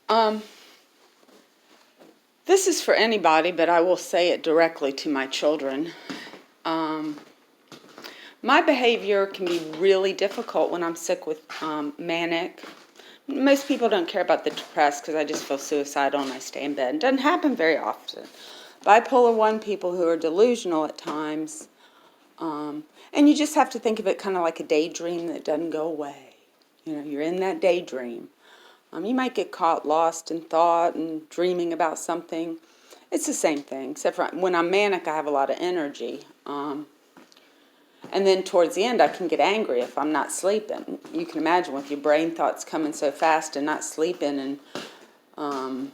Um, this is for anybody, but I will say it directly to my children. My behavior can be really difficult when I'm sick with manic. Most people don't care about the depressed because I just feel suicidal and I stay in bed. It doesn't happen very often. Bipolar 1 people who are delusional at times, and you just have to think of it kind of like a daydream that doesn't go away. You know, you're in that daydream. You might get caught lost in thought and dreaming about something. It's the same thing, except for when I'm manic, I have a lot of energy. And then towards the end, I can get angry if I'm not sleeping. You can imagine with your brain thoughts coming so fast and not sleeping. And I'm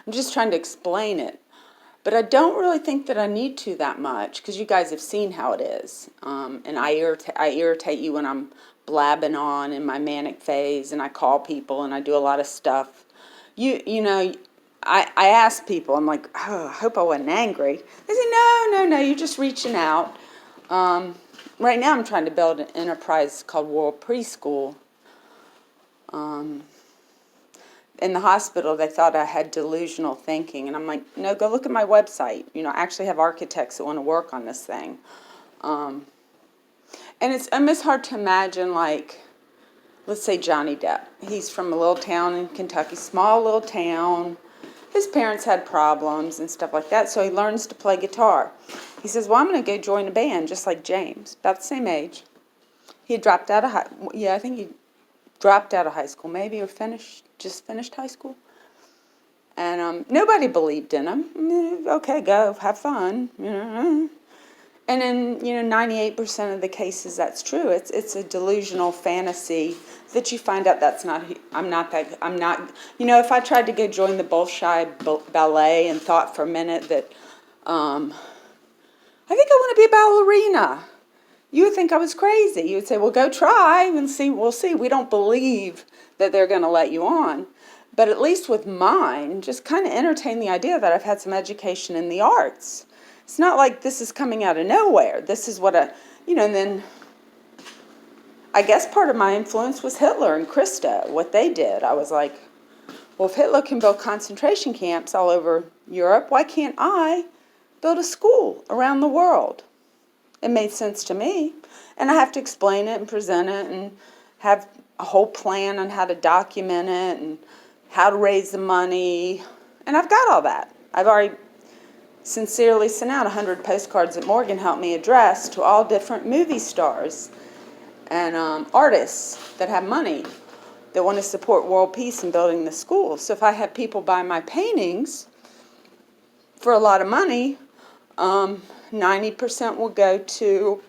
just trying to explain it. But I don't really think that I need to that much, because you guys have seen how it is. And I irritate you when I'm blabbing on in my manic phase, and I call people, and I do a lot of stuff. You know, I ask people, I'm like, oh, I hope I wasn't angry. They say, no, you're just reaching out. Right now I'm trying to build an enterprise called World Preschool. In the hospital, they thought I had delusional thinking. And I'm like, no, go look at my website. You know, I actually have architects that want to work on this thing. And it's hard to imagine, like, let's say Johnny Depp. He's from a little town in Kentucky, small little town. His parents had problems and stuff like that, so he learns to play guitar. He says, well, I'm going to go join a band, just like James, about the same age. He had dropped out of I think he dropped out of high school, maybe, or just finished high school. And nobody believed in him. Okay, go, have fun, you know. And in 98% of the cases, that's true. It's a delusional fantasy that you find out that's not. I'm not. If I tried to go join the Bolshoi Ballet and thought for a minute that, I think I want to be a ballerina, you would think I was crazy. You would say, well, go try and see. We'll see. We don't believe that they're going to let you on. But at least with mine, just kind of entertain the idea that I've had some education in the arts. It's not like this is coming out of nowhere. This is what and then I guess part of my influence was Hitler and Krista, what they did. I was like, well, if Hitler can build concentration camps all over Europe, why can't I build a school around the world? It made sense to me. And I have to explain it and present it and have a whole plan on how to document it and how to raise the money. And I've got all that. I've already sincerely sent out 100 postcards that Morgan helped me address to all different movie stars and artists that have money that want to support world peace and building the school. So if I have people buy my paintings for a lot of money, 90% will go to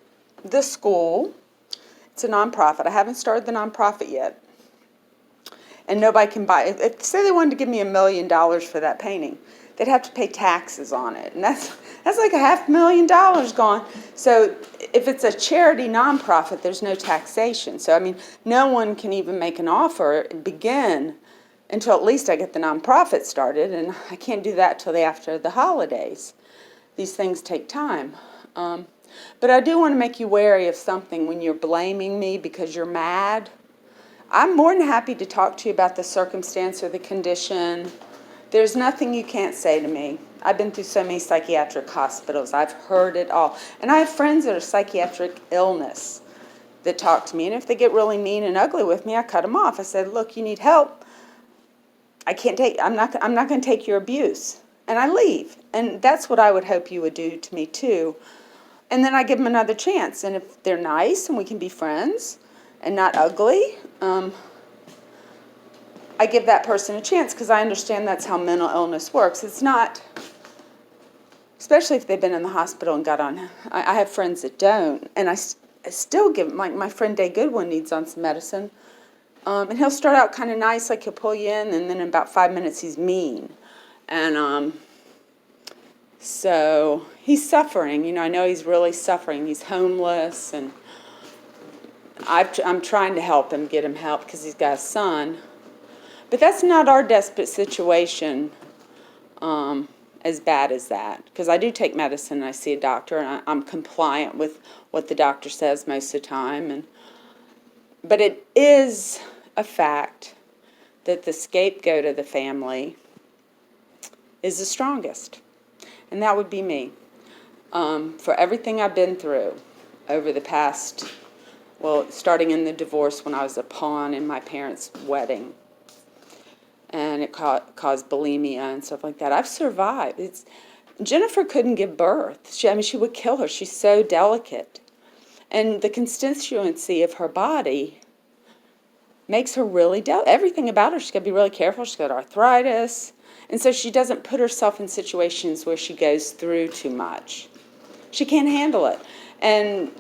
the school. It's a nonprofit. I haven't started the nonprofit yet. And nobody can buy it. If say they wanted to give me $1 million for that painting, they'd have to pay taxes on it. And that's like $500,000 gone. So if it's a charity nonprofit, there's no taxation. So, I mean, no one can even make an offer, begin, until at least I get the nonprofit started. And I can't do that till after the holidays. These things take time. But I do want to make you wary of something when you're blaming me because you're mad. I'm more than happy to talk to you about the circumstance or the condition. There's nothing you can't say to me. I've been through so many psychiatric hospitals. I've heard it all. And I have friends that are psychiatric illness that talk to me. And if they get really mean and ugly with me, I cut them off. I said, look, you need help. I'm not going to take your abuse. And I leave. And that's what I would hope you would do to me too. And then I give them another chance. And if they're nice and we can be friends and not ugly, I give that person a chance because I understand that's how mental illness works. It's not, especially if they've been in the hospital and got on. I have friends that don't, and I still give them, like my friend Day Goodwin needs on some medicine, and he'll start out kind of nice, like he'll pull you in, and then in about 5 minutes he's mean. And so he's suffering. I know he's really suffering. He's homeless, and I'm trying to help him, get him help because he's got a son. But that's not our desperate situation as bad as that. Because I do take medicine and I see a doctor and I'm compliant with what the doctor says most of the time. But it is a fact that the scapegoat of the family is the strongest. And that would be me. For everything I've been through over the past, well, starting in the divorce when I was a pawn in my parents' wedding, and it caused bulimia and stuff like that. I've survived. Jennifer couldn't give birth. She would kill her. She's so delicate. And the constituency of her body makes her really delicate. Everything about her, she's got to be really careful. She's got arthritis. And so she doesn't put herself in situations where she goes through too much. She can't handle it. And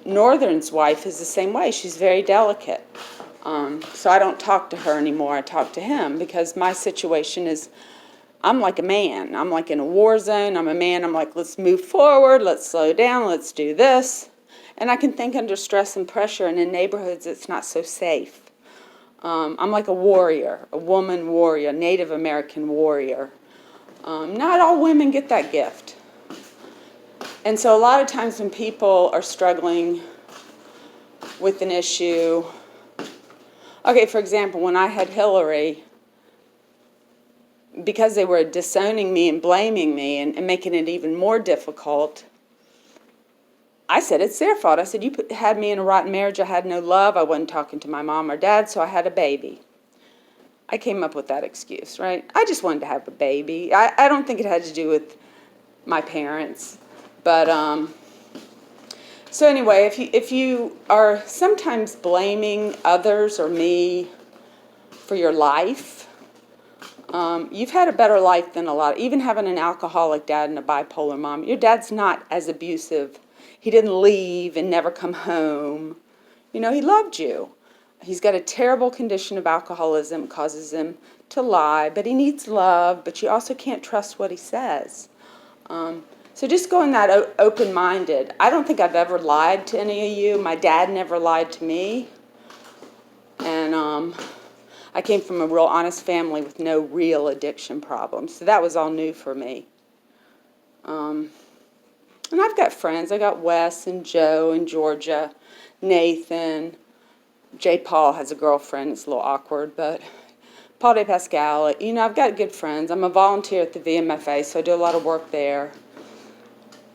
Northern's wife is the same way. She's very delicate. So I don't talk to her anymore. I talk to him because my situation is, I'm like a man. I'm like in a war zone. I'm a man. I'm like, let's move forward. Let's slow down. Let's do this. And I can think under stress and pressure, and in neighborhoods it's not so safe. I'm like a warrior, a woman warrior, Native American warrior. Not all women get that gift. And so a lot of times when people are struggling with an issue, okay, for example, when I had Hillary, because they were disowning me and blaming me and making it even more difficult, I said, it's their fault. I said, you had me in a rotten marriage. I had no love. I wasn't talking to my mom or dad, so I had a baby. I came up with that excuse, right? I just wanted to have a baby. I don't think it had to do with my parents. But, so anyway, if you are sometimes blaming others or me for your life, you've had a better life than a lot. Even having an alcoholic dad and a bipolar mom, your dad's not as abusive. He didn't leave and never come home. He loved you. He's got a terrible condition of alcoholism. It causes him to lie, but he needs love, but you also can't trust what he says. So just going that open-minded. I don't think I've ever lied to any of you. My dad never lied to me. And I came from a real honest family with no real addiction problems. So that was all new for me. And I've got friends. I got Wes and Joe and Georgia, Nathan. J. Paul has a girlfriend. It's a little awkward, but Paul de Pascal. I've got good friends. I'm a volunteer at the VMFA, so I do a lot of work there.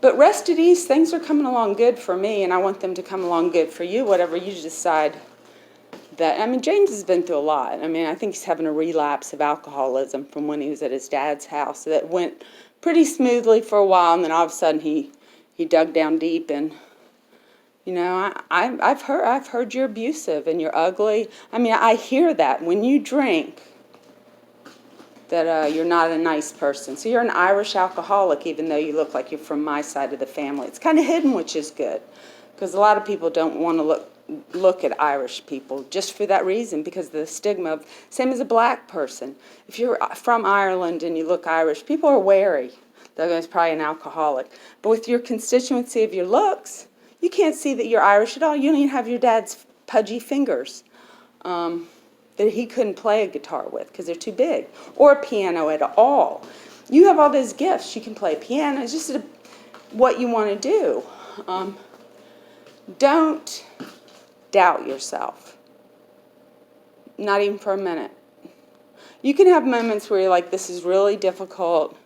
But rest at ease, things are coming along good for me, and I want them to come along good for you, whatever you decide. James has been through a lot. I think he's having a relapse of alcoholism from when he was at his dad's house. That went pretty smoothly for a while, and then all of a sudden he dug down deep, and I've heard you're abusive and you're ugly. I hear that when you drink, that you're not a nice person. So you're an Irish alcoholic, even though you look like you're from my side of the family. It's kind of hidden, which is good, because a lot of people don't want to look at Irish people just for that reason, because of the stigma of, same as a black person. If you're from Ireland and you look Irish, people are wary. That guy's probably an alcoholic. But with your constituency of your looks, you can't see that you're Irish at all. You don't even have your dad's pudgy fingers that he couldn't play a guitar with because they're too big, or a piano at all. You have all those gifts. You can play piano. It's just what you want to do. Don't doubt yourself. Not even for a minute. You can have moments where you're like, this is really difficult.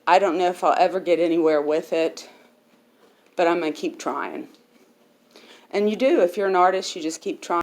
I don't know if I'll ever get anywhere with it, but I'm going to keep trying. And you do. If you're an artist, you just keep trying.